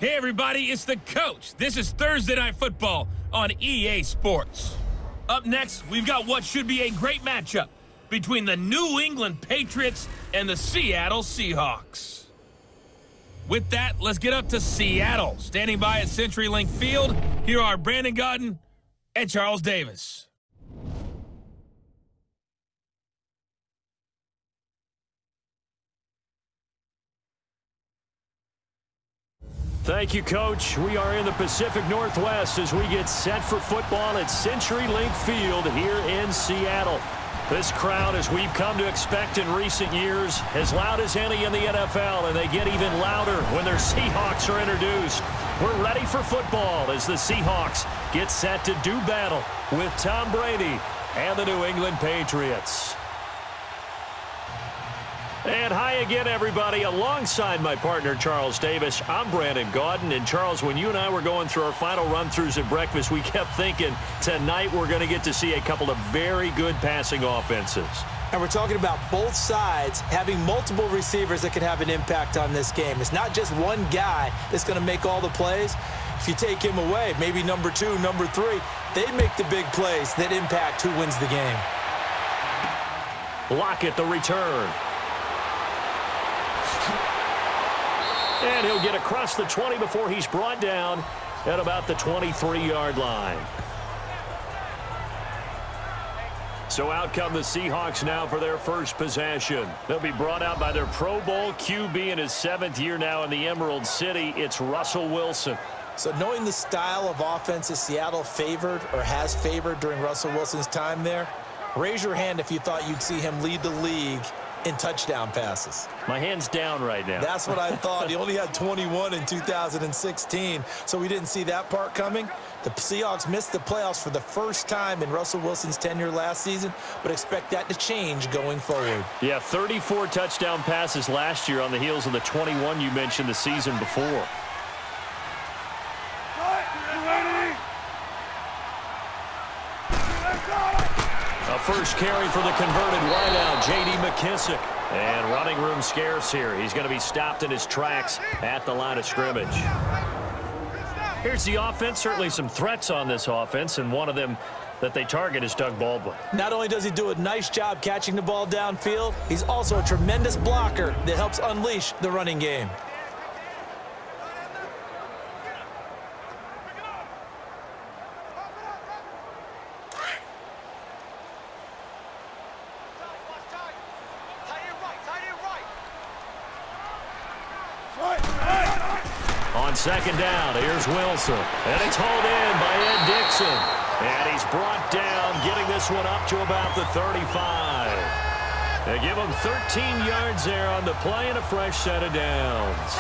Hey everybody, it's the coach. This is Thursday Night Football on EA Sports. Up next, we've got what should be a great matchup between the New England Patriots and the Seattle Seahawks. With that, let's get up to Seattle. Standing by at CenturyLink Field, here are Brandon Gaudin and Charles Davis. Thank you, Coach. We are in the Pacific Northwest as we get set for football at CenturyLink Field here in Seattle. This crowd, as we've come to expect in recent years, as loud as any in the NFL, and they get even louder when their Seahawks are introduced. We're ready for football as the Seahawks get set to do battle with Tom Brady and the New England Patriots. And hi again, everybody. Alongside my partner, Charles Davis, I'm Brandon Gaudin. And, Charles, when you and I were going through our final run-throughs at breakfast, we kept thinking tonight we're going to get to see a couple of very good passing offenses. And we're talking about both sides having multiple receivers that can have an impact on this game. It's not just one guy that's going to make all the plays. If you take him away, maybe number 2, number 3, they make the big plays that impact who wins the game. Lockett, the return. And he'll get across the 20 before he's brought down at about the 23-yard line. So out come the Seahawks now for their first possession. They'll be brought out by their Pro Bowl QB in his 7th year now in the Emerald City. It's Russell Wilson. So knowing the style of offense that Seattle favored or has favored during Russell Wilson's time there, raise your hand if you thought you'd see him lead the league in touchdown passes. My hand's down right now. That's what I thought. He only had 21 in 2016, so we didn't see that part coming. The Seahawks missed the playoffs for the first time in Russell Wilson's tenure last season, but expect that to change going forward. Yeah, 34 touchdown passes last year on the heels of the 21 you mentioned the season before. A first carry for the converted wideout, J.D. McKissick. And running room scarce here. He's going to be stopped in his tracks at the line of scrimmage. Here's the offense. Certainly some threats on this offense, and one of them that they target is Doug Baldwin. Not only does he do a nice job catching the ball downfield, he's also a tremendous blocker that helps unleash the running game. On second down, here's Wilson. And it's hauled in by Ed Dixon. And he's brought down, getting this one up to about the 35. They give him 13 yards there on the play and a fresh set of downs.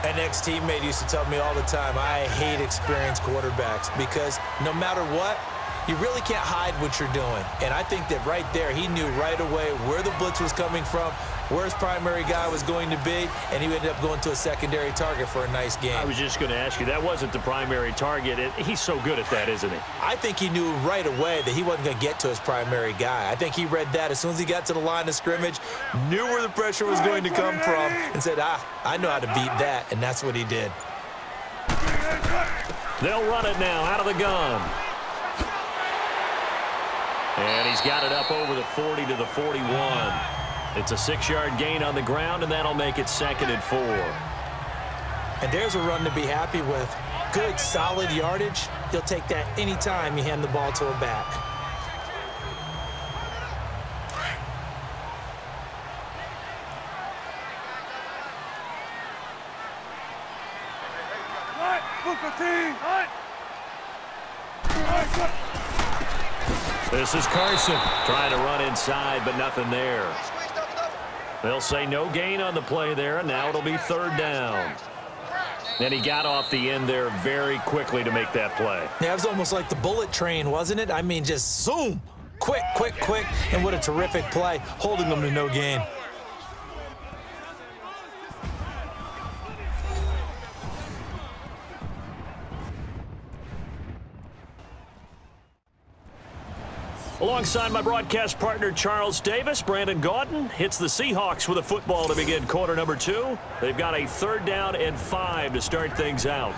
An ex-teammate used to tell me all the time, I hate experienced quarterbacks because no matter what, you really can't hide what you're doing. And I think that right there, he knew right away where the blitz was coming from, where his primary guy was going to be, and he ended up going to a secondary target for a nice game. I was just going to ask you, that wasn't the primary target. He's so good at that, isn't he? I think he knew right away that he wasn't going to get to his primary guy. I think he read that as soon as he got to the line of scrimmage, knew where the pressure was going to come from, and said, I know how to beat that, and that's what he did. They'll run it now out of the gun. And he's got it up over the 40 to the 41. It's a 6-yard gain on the ground, and that'll make it 2nd and 4. And there's a run to be happy with. Good, solid yardage. You'll take that anytime you hand the ball to a back. This is Carson trying to run inside, but nothing there. They'll say no gain on the play there, and now it'll be 3rd down. And he got off the end there very quickly to make that play. Yeah, it was almost like the bullet train, wasn't it? I mean, just zoom. Quick, quick, quick. And what a terrific play, holding them to no gain. Alongside my broadcast partner, Charles Davis, Brandon Gaudin hits the Seahawks with a football to begin quarter number 2. They've got a 3rd down and 5 to start things out.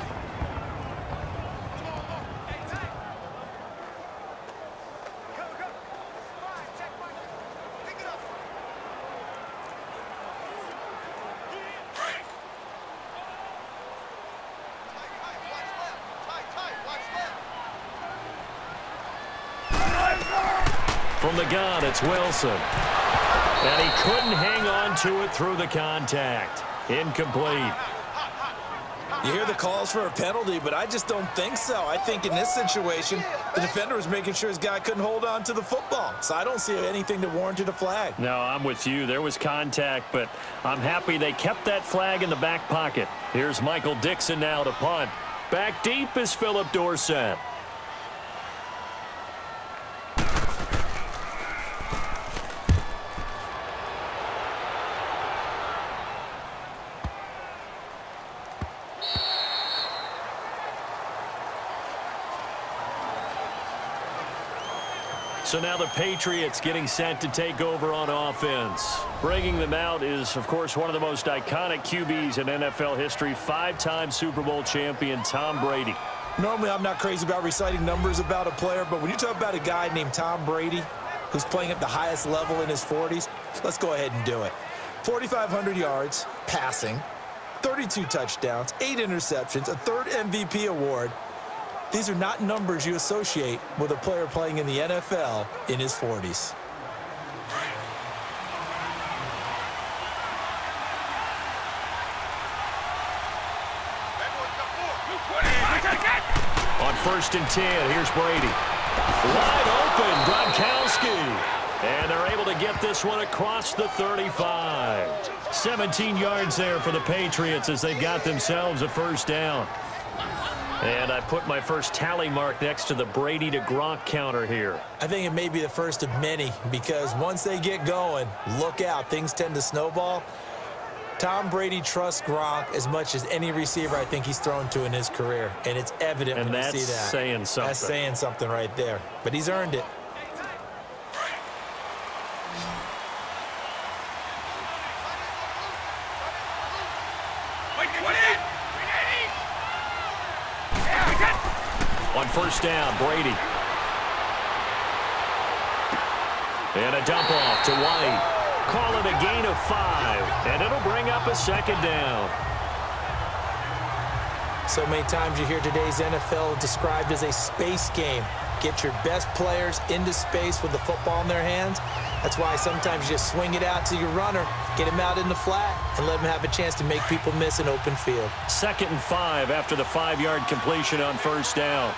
From the gun, it's Wilson. And he couldn't hang on to it through the contact. Incomplete. You hear the calls for a penalty, but I just don't think so. I think in this situation, the defender was making sure his guy couldn't hold on to the football. So I don't see anything that warranted a flag. No, I'm with you. There was contact, but I'm happy they kept that flag in the back pocket. Here's Michael Dixon now to punt. Back deep is Philip Dorsett. So now the Patriots getting set to take over on offense. Bringing them out is, of course, one of the most iconic QBs in NFL history, 5-time Super Bowl champion Tom Brady. Normally, I'm not crazy about reciting numbers about a player, but when you talk about a guy named Tom Brady who's playing at the highest level in his 40s, let's go ahead and do it. 4,500 yards passing, 32 touchdowns, 8 interceptions, a 3rd MVP award. These are not numbers you associate with a player playing in the NFL in his 40s. On 1st and 10, here's Brady. Wide open, Gronkowski. And they're able to get this one across the 35. 17 yards there for the Patriots as they've got themselves a 1st down. And I put my first tally mark next to the Brady to Gronk counter here. I think it may be the first of many because once they get going, look out. Things tend to snowball. Tom Brady trusts Gronk as much as any receiver I think he's thrown to in his career. And it's evident when you see that. And that's saying something. That's saying something right there. But he's earned it. On 1st down, Brady. And a dump off to White. Call it a gain of 5, and it'll bring up a 2nd down. So many times you hear today's NFL described as a space game. Get your best players into space with the football in their hands. That's why sometimes you just swing it out to your runner, get him out in the flat, and let him have a chance to make people miss an open field. 2nd and 5 after the 5-yard completion on 1st down.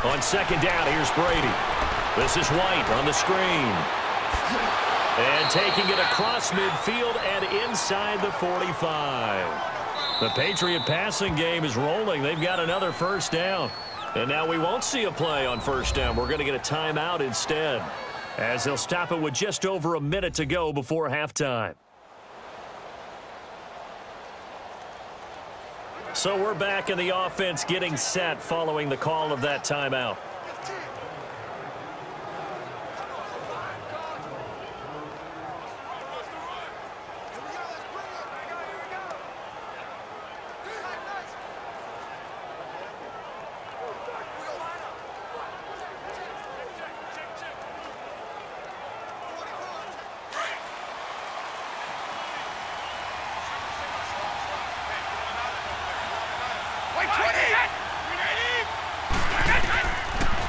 On 2nd down, here's Brady. This is White on the screen. And taking it across midfield and inside the 45. The Patriot passing game is rolling. They've got another 1st down. And now we won't see a play on 1st down. We're going to get a timeout instead, as they'll stop it with just over a minute to go before halftime. So we're back in the offense getting set following the call of that timeout.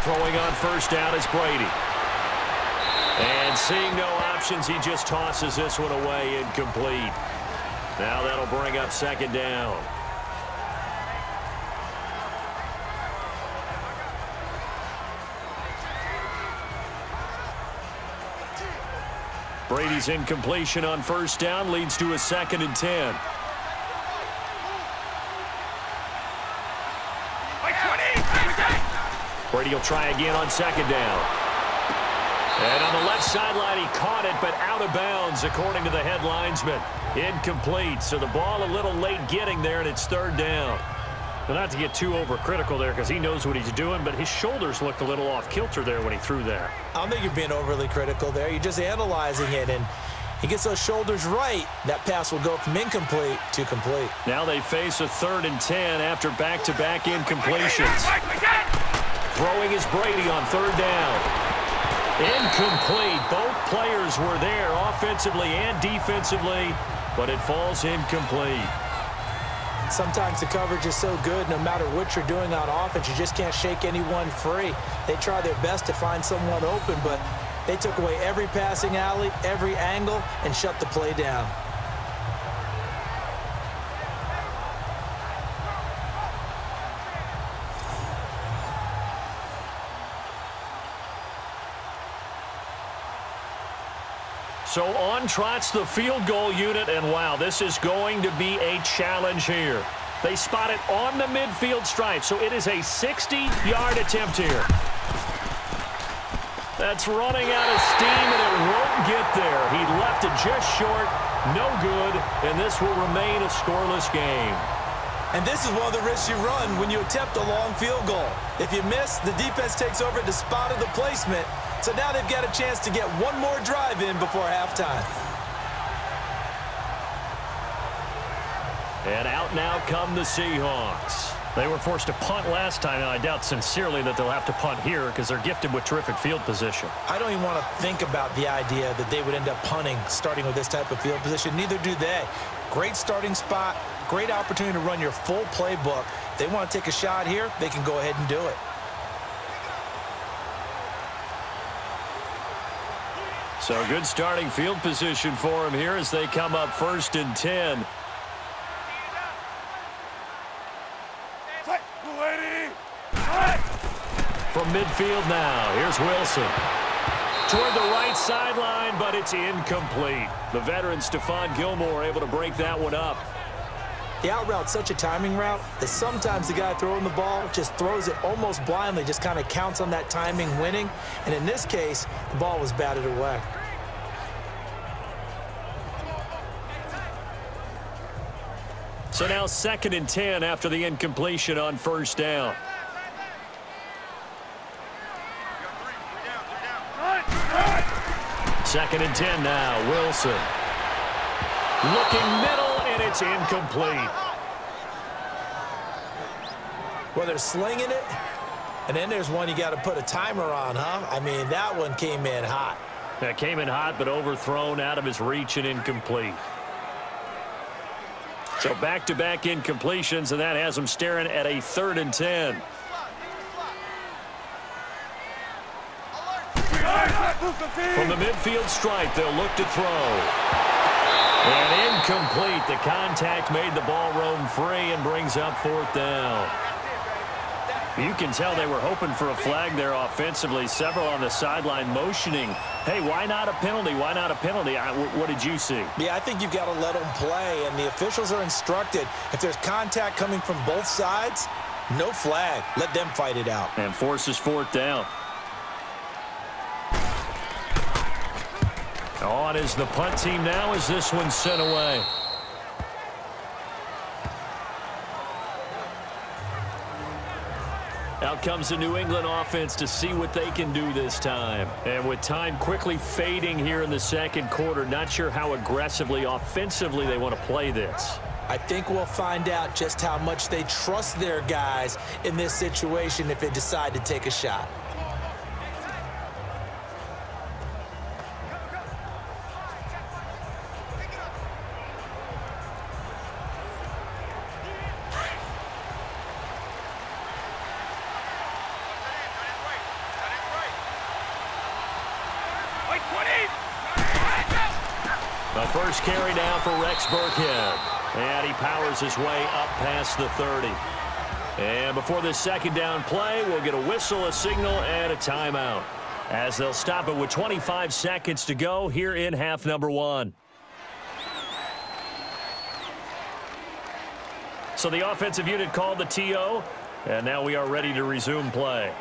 Throwing on 1st down is Brady. And seeing no options, he just tosses this one away, incomplete. Now that'll bring up 2nd down. Brady's incompletion on 1st down leads to a 2nd and 10. Brady will try again on 2nd down. And on the left sideline, he caught it, but out of bounds, according to the head linesman. Incomplete, so the ball a little late getting there, and it's 3rd down. Well, not to get too overcritical there because he knows what he's doing, but his shoulders looked a little off kilter there when he threw that. I don't think you're being overly critical there. You're just analyzing it, and he gets those shoulders right. That pass will go from incomplete to complete. Now they face a 3rd and 10 after back-to-back incompletions. Throwing is Brady on 3rd down. Incomplete. Both players were there offensively and defensively, but it falls incomplete. Sometimes the coverage is so good, no matter what you're doing on offense, you just can't shake anyone free. They try their best to find someone open, but they took away every passing alley, every angle, and shut the play down. So on trots the field goal unit, and wow, this is going to be a challenge here. They spot it on the midfield stripe, so it is a 60-yard attempt here. That's running out of steam, and it won't get there. He left it just short, no good, and this will remain a scoreless game. And this is one of the risks you run when you attempt a long field goal. If you miss, the defense takes over at the spot of the placement. So now they've got a chance to get one more drive in before halftime. And out now come the Seahawks. They were forced to punt last time, and I doubt sincerely that they'll have to punt here because they're gifted with terrific field position. I don't even want to think about the idea that they would end up punting starting with this type of field position. Neither do they. Great starting spot, great opportunity to run your full playbook. If they want to take a shot here, they can go ahead and do it. So good starting field position for him here as they come up 1st and 10. From midfield now, here's Wilson. Toward the right sideline, but it's incomplete. The veteran Stephon Gilmore able to break that one up. The out route's such a timing route that sometimes the guy throwing the ball just throws it almost blindly, just kind of counts on that timing winning. And in this case, the ball was batted away. So now 2nd and 10 after the incompletion on 1st down. Second and 10 now, Wilson. Looking middle, and it's incomplete. Well, they're slinging it, and then there's one you got to put a timer on, huh? I mean, that one came in hot. That came in hot, but overthrown out of his reach and incomplete. So back-to-back incompletions, and that has him staring at a 3rd and 10. From the midfield stripe, they'll look to throw. And incomplete. The contact made the ball roam free and brings up 4th down. You can tell they were hoping for a flag there offensively. Several on the sideline motioning. Hey, why not a penalty? Why not a penalty? What did you see? Yeah, I think you've got to let them play, and the officials are instructed. If there's contact coming from both sides, no flag. Let them fight it out. And forces 4th down. On is the punt team now as this one's sent away. Out comes the New England offense to see what they can do this time. And with time quickly fading here in the 2nd quarter, not sure how aggressively, offensively they want to play this. I think we'll find out just how much they trust their guys in this situation if they decide to take a shot. The first carry now for Rex Burkhead. And he powers his way up past the 30. And before this 2nd down play, we'll get a whistle, a signal, and a timeout. As they'll stop it with 25 seconds to go here in half number 1. So the offensive unit called the TO, and now we are ready to resume play.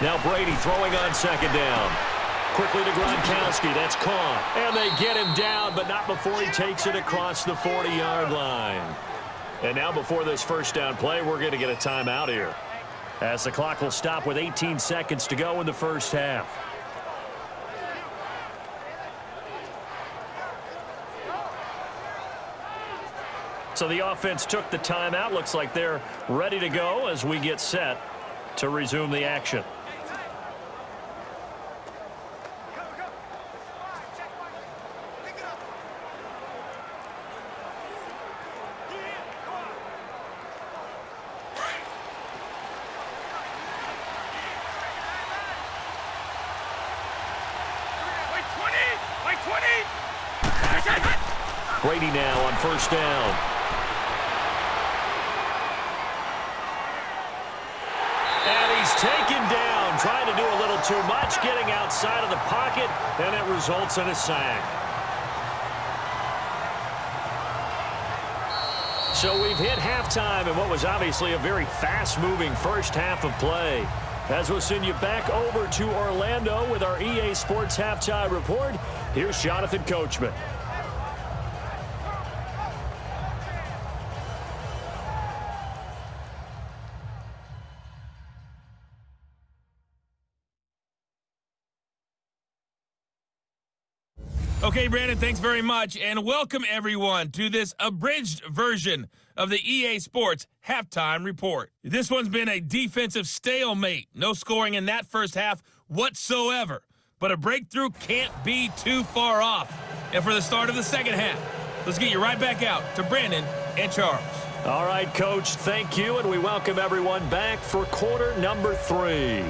Now Brady throwing on second down. Quickly to Gronkowski. That's caught. And they get him down, but not before he takes it across the 40-yard line. And now before this first down play, we're going to get a timeout here, as the clock will stop with 18 seconds to go in the first half. So the offense took the timeout. Looks like they're ready to go as we get set to resume the action. Brady now on first down. And he's taken down, trying to do a little too much, getting outside of the pocket, and it results in a sack. So we've hit halftime in what was obviously a very fast-moving first half of play. As we'll send you back over to Orlando with our EA Sports Halftime Report, here's Jonathan Coachman. Okay, Brandon, thanks very much, and welcome everyone to this abridged version of the EA Sports Halftime Report. This one's been a defensive stalemate. No scoring in that first half whatsoever, but a breakthrough can't be too far off. And for the start of the second half, let's get you right back out to Brandon and Charles. All right, Coach, thank you, and we welcome everyone back for quarter number 3.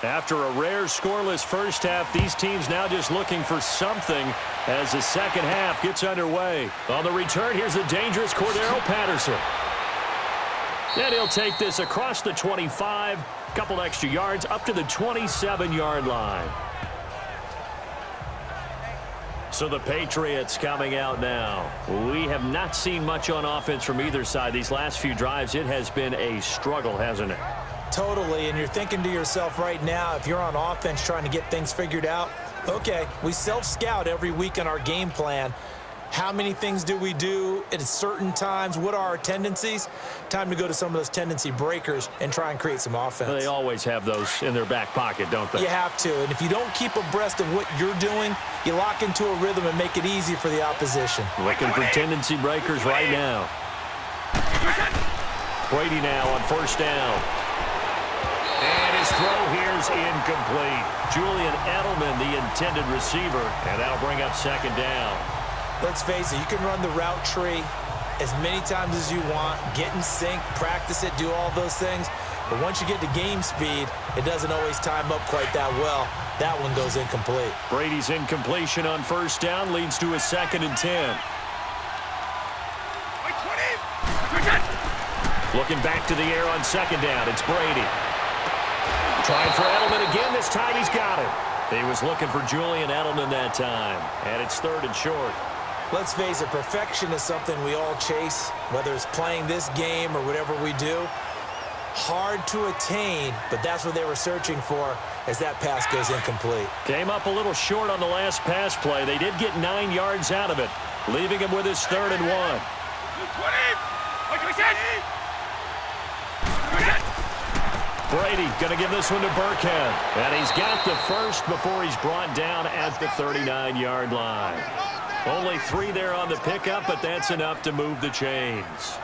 After a rare scoreless first half, these teams now just looking for something as the second half gets underway. On the return, here's the dangerous Cordero Patterson. And he'll take this across the 25, a couple extra yards, up to the 27-yard line. So the Patriots coming out now. We have not seen much on offense from either side. These last few drives, it has been a struggle, hasn't it? Totally, and you're thinking to yourself right now, if you're on offense trying to get things figured out, okay, we self-scout every week in our game plan. How many things do we do at certain times? What are our tendencies? Time to go to some of those tendency breakers and try and create some offense. They always have those in their back pocket, don't they? You have to, and if you don't keep abreast of what you're doing, you lock into a rhythm and make it easy for the opposition. Looking for tendency breakers right now. Brady now on first down. And his throw here's incomplete. Julian Edelman, the intended receiver, and that'll bring up second down. Let's face it, you can run the route tree as many times as you want, get in sync, practice it, do all those things. But once you get to game speed, it doesn't always time up quite that well. That one goes incomplete. Brady's incompletion on first down leads to a 2nd and 10. Looking back to the air on second down, it's Brady. Trying for Edelman again. This time he's got it. He was looking for Julian Edelman that time. And it's 3rd and short. Let's face it, perfection is something we all chase, whether it's playing this game or whatever we do. Hard to attain, but that's what they were searching for as that pass goes incomplete. Came up a little short on the last pass play. They did get 9 yards out of it, leaving him with his 3rd and 1. Brady going to give this one to Burkhead. And he's got the first before he's brought down at the 39-yard line. Only 3 there on the pickup, but that's enough to move the chains.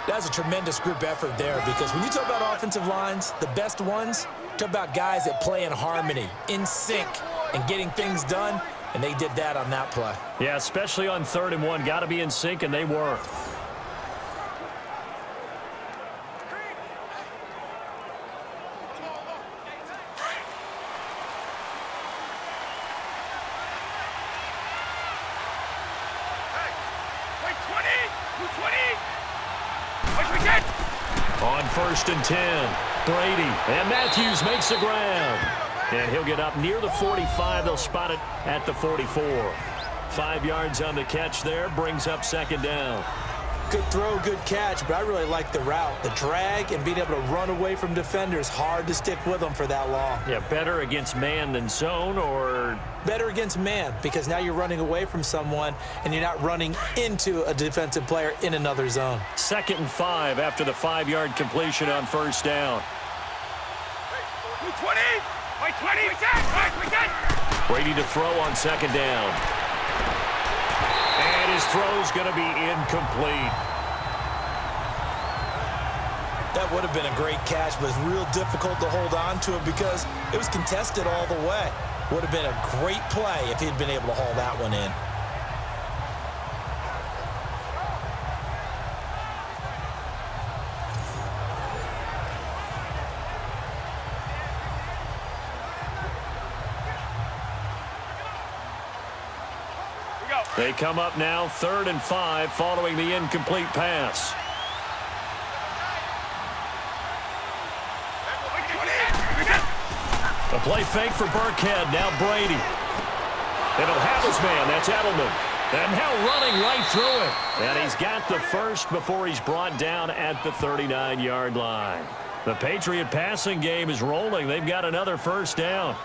That's a tremendous group effort there, because when you talk about offensive lines, the best ones, talk about guys that play in harmony, in sync, and getting things done, and they did that on that play. Yeah, especially on 3rd and 1. Got to be in sync, and they were. 1st and 10. Brady, and Matthews makes the ground. And he'll get up near the 45. They'll spot it at the 44. 5 yards on the catch there, brings up 2nd down. Good throw, good catch, but I really like the route. The drag and being able to run away from defenders, hard to stick with them for that long. Yeah, better against man than zone, or? Better against man, because now you're running away from someone and you're not running into a defensive player in another zone. 2nd and 5 after the 5-yard completion on 1st down. 20! 20! Brady to throw on 2nd down. And his throw's going to be incomplete. That would have been a great catch, but it's real difficult to hold on to it because it was contested all the way. Would have been a great play if he'd been able to haul that one in. They come up now 3rd and 5 following the incomplete pass. A play fake for Burkhead. Now Brady. And he'll have his man. That's Edelman. And now running right through it. And he's got the first before he's brought down at the 39-yard line. The Patriot passing game is rolling. They've got another 1st down.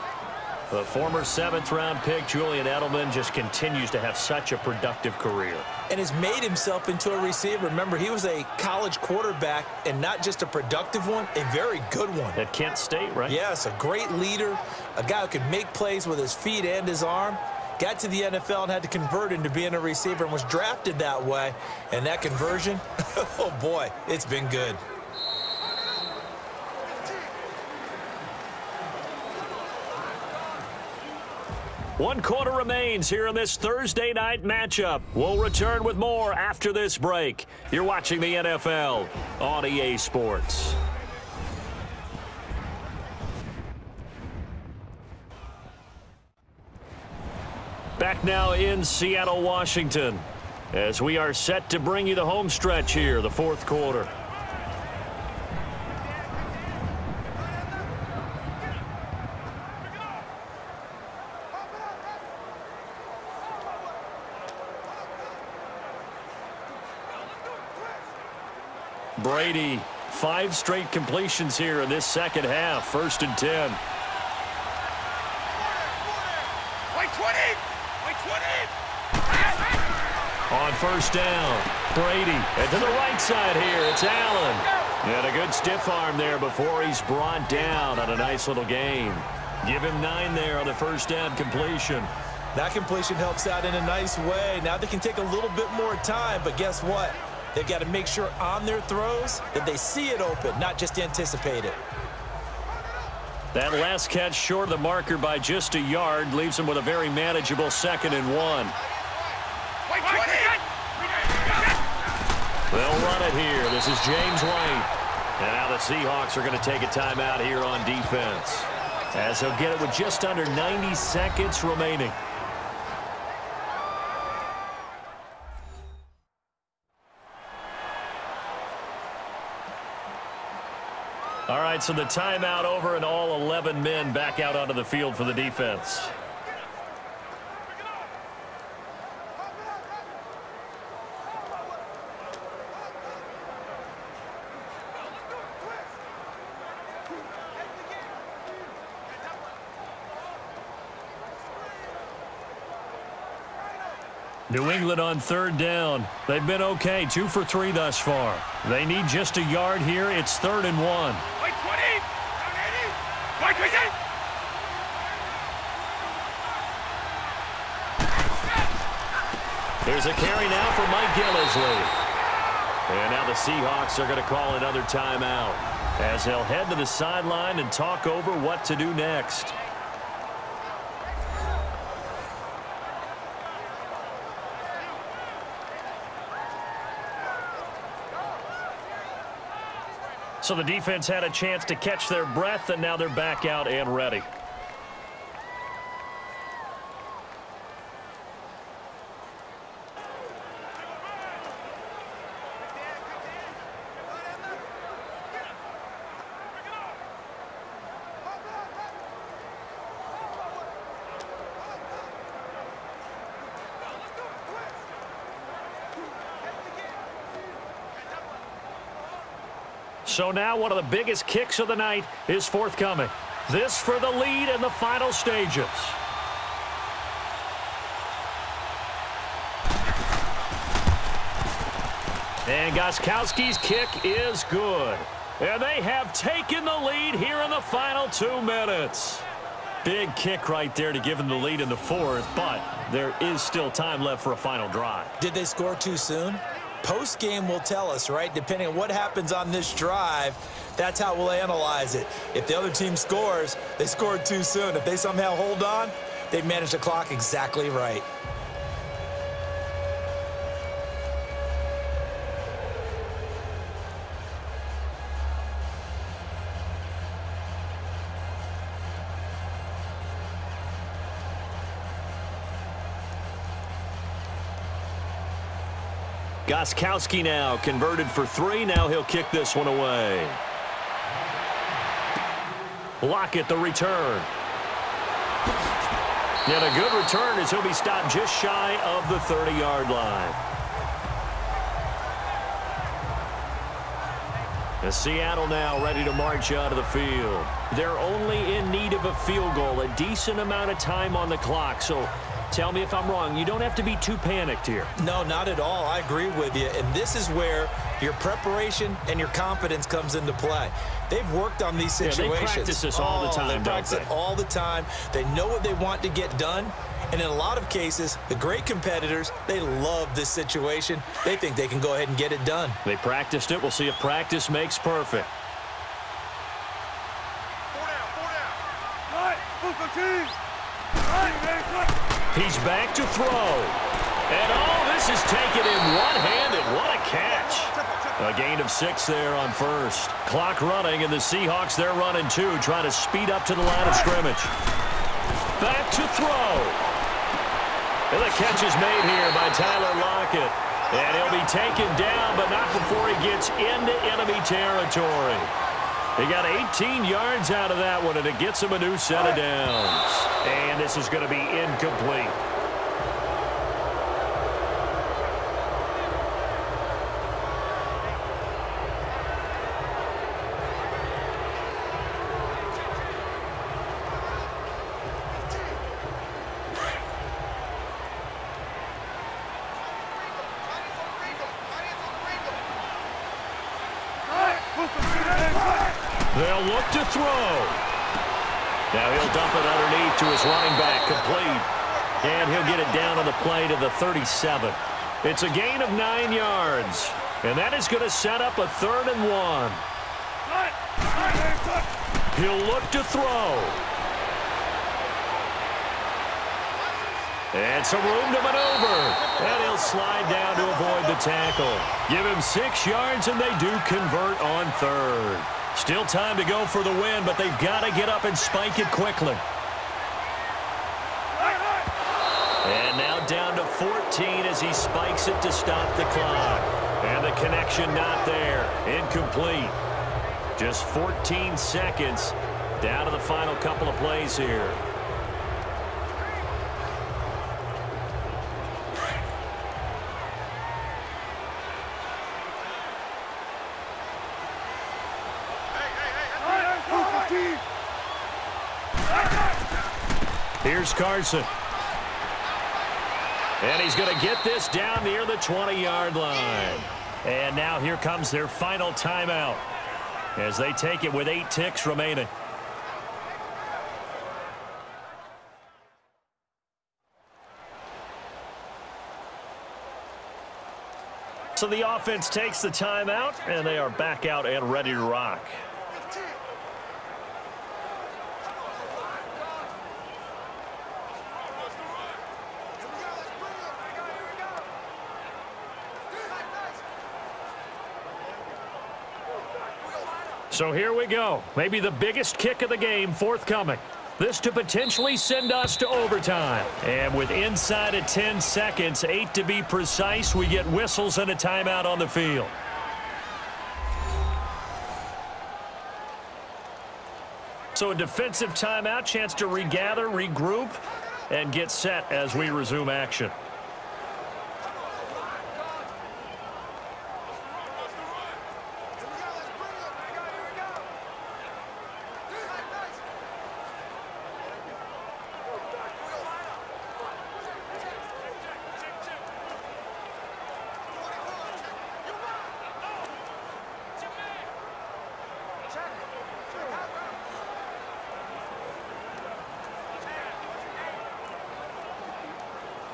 The former 7th-round pick, Julian Edelman, just continues to have such a productive career. And has made himself into a receiver. Remember, he was a college quarterback, and not just a productive one, a very good one. At Kent State, right? Yes, a great leader, a guy who could make plays with his feet and his arm. Got to the NFL and had to convert into being a receiver and was drafted that way. And that conversion, oh boy, it's been good. One quarter remains here in this Thursday night matchup. We'll return with more after this break. You're watching the NFL on EA Sports. Back now in Seattle, Washington, as we are set to bring you the home stretch here, the 4th quarter. Brady, 5 straight completions here in this 2nd half. 1st and 10. On 1st down, Brady. And to the right side here, it's Allen. And a good stiff arm there before he's brought down on a nice little gain. Give him 9 there on the 1st down completion. That completion helps out in a nice way. Now they can take a little bit more time, but guess what? They've got to make sure on their throws that they see it open, not just anticipate it. That last catch short of the marker by just a yard leaves them with a very manageable 2nd and 1. They'll run it here. This is James White. And now the Seahawks are going to take a timeout here on defense, as they'll get it with just under 90 seconds remaining. All right, so the timeout over and all 11 men back out onto the field for the defense. New England on 3rd down. They've been okay, 2 for 3 thus far. They need just a yard here. It's 3rd and 1. There's a carry now for Mike Gillislee. And now the Seahawks are going to call another timeout, as they'll head to the sideline and talk over what to do next. So the defense had a chance to catch their breath, and now they're back out and ready. So now one of the biggest kicks of the night is forthcoming. This for the lead in the final stages. And Gostkowski's kick is good. And they have taken the lead here in the final 2 minutes. Big kick right there to give them the lead in the fourth, but there is still time left for a final drive. Did they score too soon? Post-game will tell us, right? Depending on what happens on this drive, that's how we'll analyze it. If the other team scores, they scored too soon. If they somehow hold on, they managed the clock exactly right. Gostkowski now converted for 3. Now he'll kick this one away. Lockett the return. And a good return as he'll be stopped just shy of the 30-yard line. And Seattle now ready to march out of the field. They're only in need of a field goal, a decent amount of time on the clock. So tell me if I'm wrong. You don't have to be too panicked here. No, not at all. I agree with you. And this is where your preparation and your confidence comes into play. They've worked on these situations. Yeah, they practice this all the time, They practice it all the time. They know what they want to get done. And in a lot of cases, the great competitors, they love this situation. They think they can go ahead and get it done. They practiced it. We'll see if practice makes perfect. He's back to throw. And this is taken in one-handed. What a catch. A gain of 6 there on first. Clock running, and the Seahawks, they're running 2, trying to speed up to the line of scrimmage. Back to throw. And the catch is made here by Tyler Lockett. And he'll be taken down, but not before he gets into enemy territory. He got 18 yards out of that one, and it gets him a new set of downs. And this is going to be incomplete. They'll look to throw. Now he'll dump it underneath to his running back, complete. And he'll get it down on the play to the 37. It's a gain of 9 yards. And that is going to set up a 3rd and 1. He'll look to throw. And some room to maneuver. And he'll slide down to avoid the tackle. Give him 6 yards, and they do convert on 3rd. Still time to go for the win, but they've got to get up and spike it quickly. And now down to 14 as he spikes it to stop the clock. And the connection not there. Incomplete. Just 14 seconds down to the final couple of plays here. Here's Carson. And he's going to get this down near the 20-yard line. And now here comes their final timeout as they take it with 8 ticks remaining. So the offense takes the timeout, and they are back out and ready to rock. So here we go. Maybe the biggest kick of the game forthcoming. This to potentially send us to overtime. And with inside of 10 seconds, 8 to be precise, we get whistles and a timeout on the field. So a defensive timeout, chance to regather, regroup, and get set as we resume action.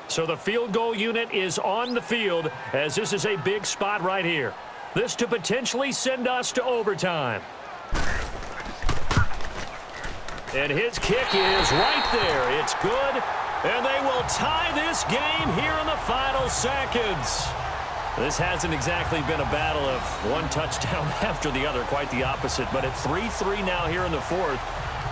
So the field goal unit is on the field as this is a big spot right here. This to potentially send us to overtime. And his kick is right there. It's good. And they will tie this game here in the final seconds. This hasn't exactly been a battle of one touchdown after the other. Quite the opposite. But at 3-3 now here in the fourth,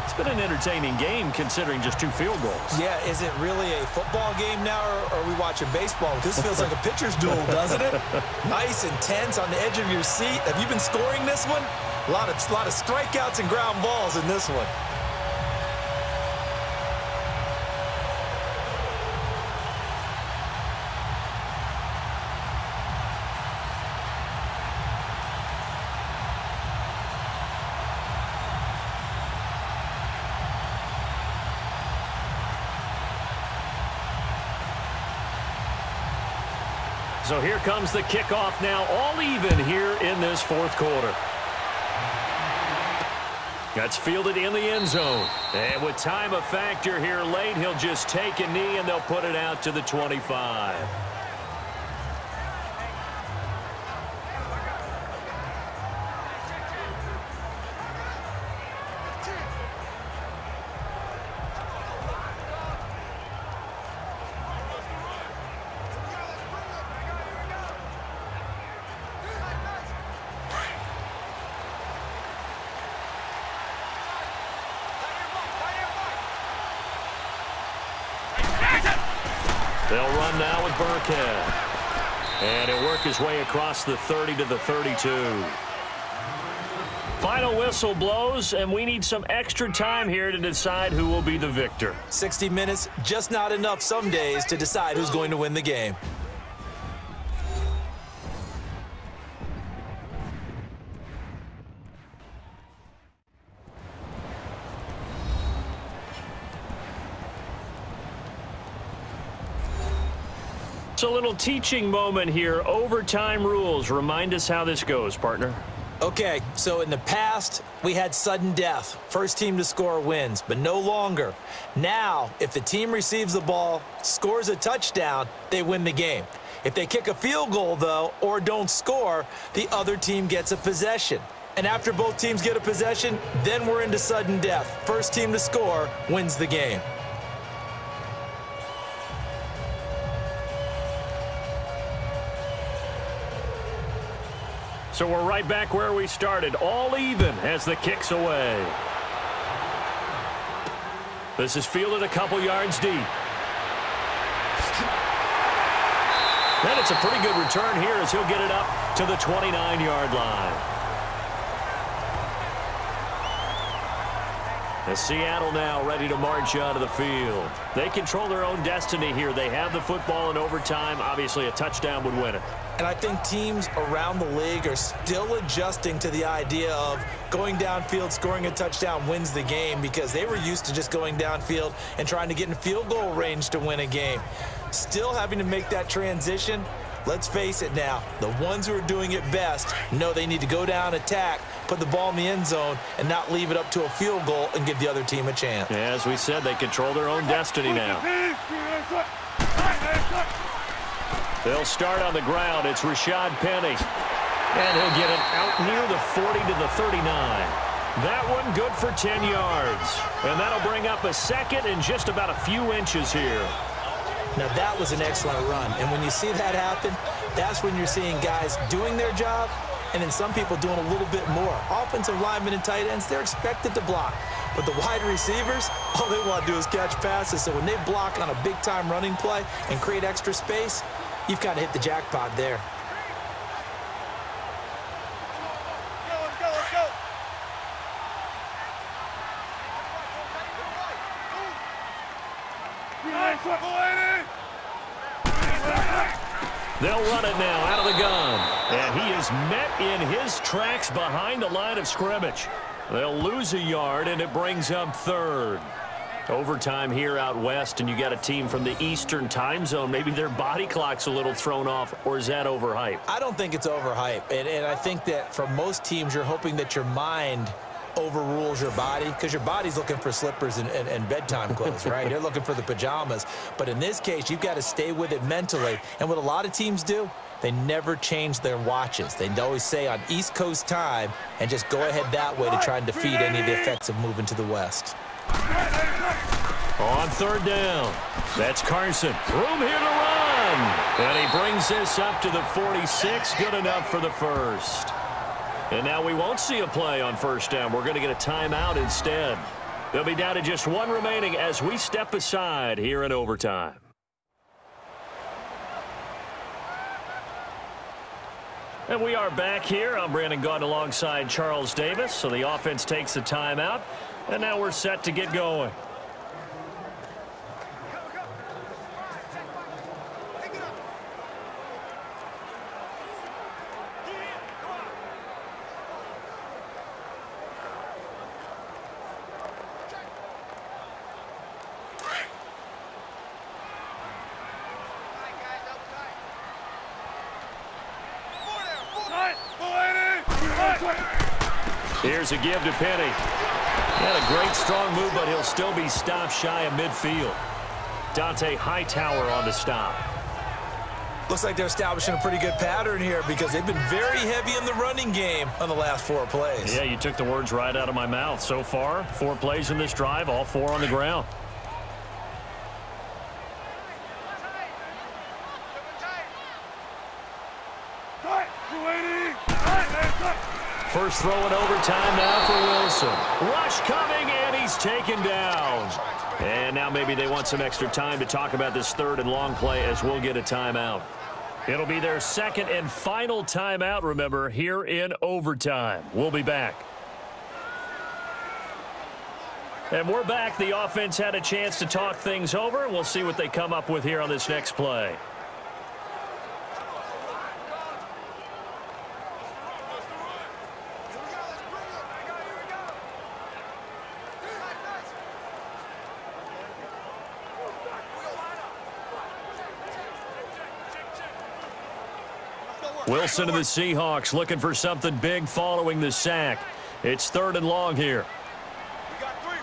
it's been an entertaining game considering just 2 field goals. Yeah, is it really a football game now, or are we watching baseball? This feels like a pitcher's duel, doesn't it? Nice and tense on the edge of your seat. Have you been scoring this one? A lot of strikeouts and ground balls in this one. So here comes the kickoff now, all even here in this fourth quarter. That's fielded in the end zone. And with time a factor here late, he'll just take a knee and they'll put it out to the 25. They'll run now with Burkhead. And he'll work his way across the 30 to the 32. Final whistle blows, and we need some extra time here to decide who will be the victor. 60 minutes, just not enough some days to decide who's going to win the game. It's a little teaching moment here. Overtime rules. Remind us how this goes, partner. Okay, so in the past, we had sudden death. First team to score wins, but no longer. Now, if the team receives the ball, scores a touchdown, they win the game. If they kick a field goal, though, or don't score, the other team gets a possession. And after both teams get a possession, then we're into sudden death. First team to score wins the game. So we're right back where we started, all even as the kick's away. This is fielded a couple yards deep. And it's a pretty good return here as he'll get it up to the 29-yard line. As Seattle now ready to march out of the field. They control their own destiny here. They have the football in overtime. Obviously, a touchdown would win it. And I think teams around the league are still adjusting to the idea of going downfield, scoring a touchdown wins the game, because they were used to just going downfield and trying to get in field goal range to win a game. Still having to make that transition. Let's face it now, the ones who are doing it best know they need to go down, attack, put the ball in the end zone, and not leave it up to a field goal and give the other team a chance. As we said, they control their own destiny now. They'll start on the ground. It's Rashad Penny. And he'll get it out near the 40 to the 39. That one good for 10 yards. And that'll bring up a second and just about a few inches here. Now, that was an excellent run. And when you see that happen, that's when you're seeing guys doing their job and then some people doing a little bit more. Offensive linemen and tight ends, they're expected to block. But the wide receivers, all they want to do is catch passes. So when they block on a big-time running play and create extra space, you've got to hit the jackpot there. They'll run it now out of the gun. And he is met in his tracks behind the line of scrimmage. They'll lose a yard, and it brings up third. Overtime here out west, and you got a team from the Eastern time zone. Maybe their body clock's a little thrown off, or is that overhyped? I don't think it's overhyped. And I think that for most teams, you're hoping that your mind overrules your body, because your body's looking for slippers and bedtime clothes, right? You're looking for the pajamas. But in this case, you've got to stay with it mentally. And what a lot of teams do, they never change their watches. They always say on East Coast time and just go ahead that way to try and defeat any of the effects of moving to the West. On third down, that's Carson. Room here to run. And he brings this up to the 46. Good enough for the first. And now we won't see a play on first down. We're going to get a timeout instead. They'll be down to just one remaining as we step aside here in overtime. And we are back here. I'm Brandon Gaunt alongside Charles Davis. So the offense takes the timeout. And now we're set to get going. Here's a give to Penny. He had a great strong move, but he'll still be stopped shy of midfield. Dante Hightower on the stop. Looks like they're establishing a pretty good pattern here because they've been very heavy in the running game on the last 4 plays. Yeah, you took the words right out of my mouth. So far, 4 plays in this drive, all 4 on the ground. First throw in overtime now for Wilson. Rush coming, and he's taken down. And now maybe they want some extra time to talk about this third and long play as we'll get a timeout. It'll be their second and final timeout, remember, here in overtime. We'll be back. And we're back. The offense had a chance to talk things over. We'll see what they come up with here on this next play. Wilson and the Seahawks looking for something big following the sack. It's third and long here. We got three,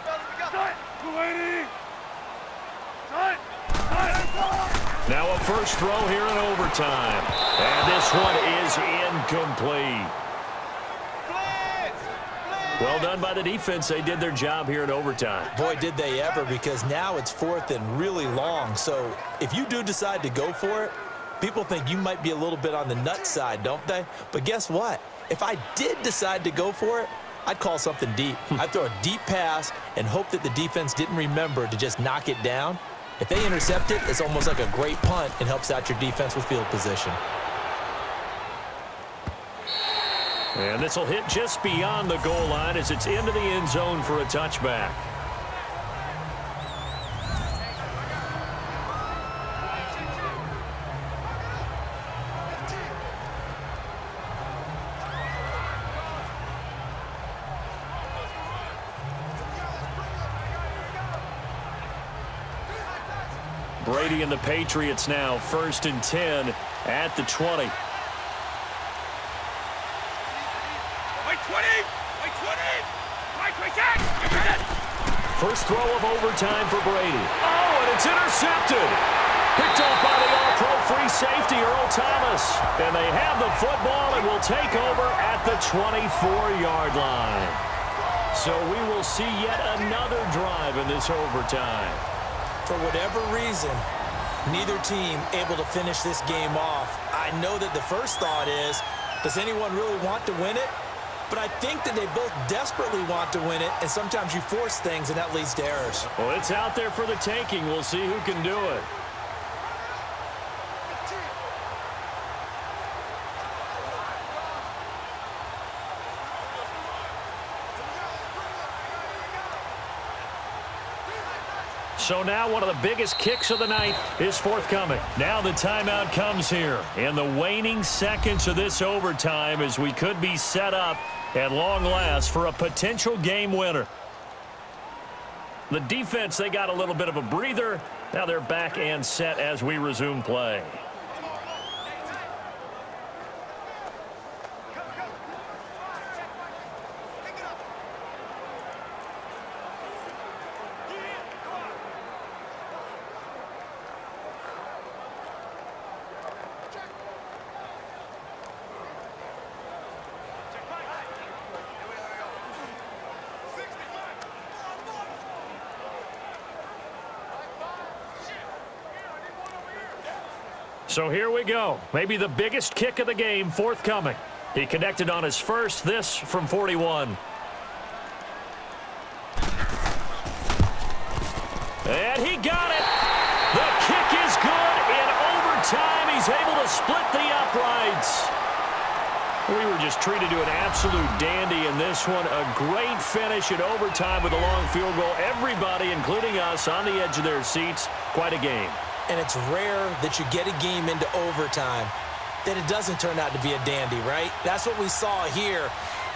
fellas. We got three. Now a first throw here in overtime. And this one is incomplete. Well done by the defense. They did their job here in overtime. Boy, did they ever, because now it's fourth and really long. So if you do decide to go for it, people think you might be a little bit on the nut side, don't they? But guess what? If I did decide to go for it, I'd call something deep. I'd throw a deep pass and hope that the defense didn't remember to just knock it down. If they intercept it, it's almost like a great punt and helps out your defense with field position. And this will hit just beyond the goal line as it's into the end zone for a touchback. Brady and the Patriots now, 1st and 10 at the 20. First throw of overtime for Brady. Oh, and it's intercepted. Picked off by the all-pro free safety, Earl Thomas. And they have the football and will take over at the 24-yard line. So we will see yet another drive in this overtime. For whatever reason, neither team able to finish this game off. I know that the first thought is, does anyone really want to win it? But I think that they both desperately want to win it, and sometimes you force things, and that leads to errors. Well, it's out there for the taking. We'll see who can do it. So now one of the biggest kicks of the night is forthcoming. Now the timeout comes here in the waning seconds of this overtime as we could be set up at long last for a potential game winner. The defense, they got a little bit of a breather. Now they're back and set as we resume play. So here we go. Maybe the biggest kick of the game forthcoming. He connected on his first, this from 41. And he got it. The kick is good. In overtime, he's able to split the uprights. We were just treated to an absolute dandy in this one. A great finish in overtime with a long field goal. Everybody, including us, on the edge of their seats. Quite a game. And it's rare that you get a game into overtime that it doesn't turn out to be a dandy, right? That's what we saw here.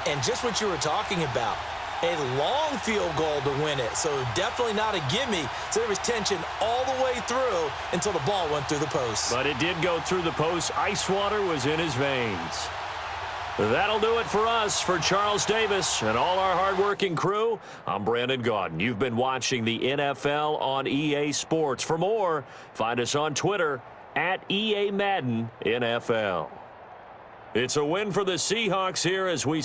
And just what you were talking about, a long field goal to win it. So definitely not a gimme. So there was tension all the way through until the ball went through the post. But it did go through the post. Ice water was in his veins. That'll do it for us. For Charles Davis and all our hardworking crew, I'm Brandon Gaudin. You've been watching the NFL on EA Sports. For more, find us on Twitter at EA Madden NFL. It's a win for the Seahawks here as we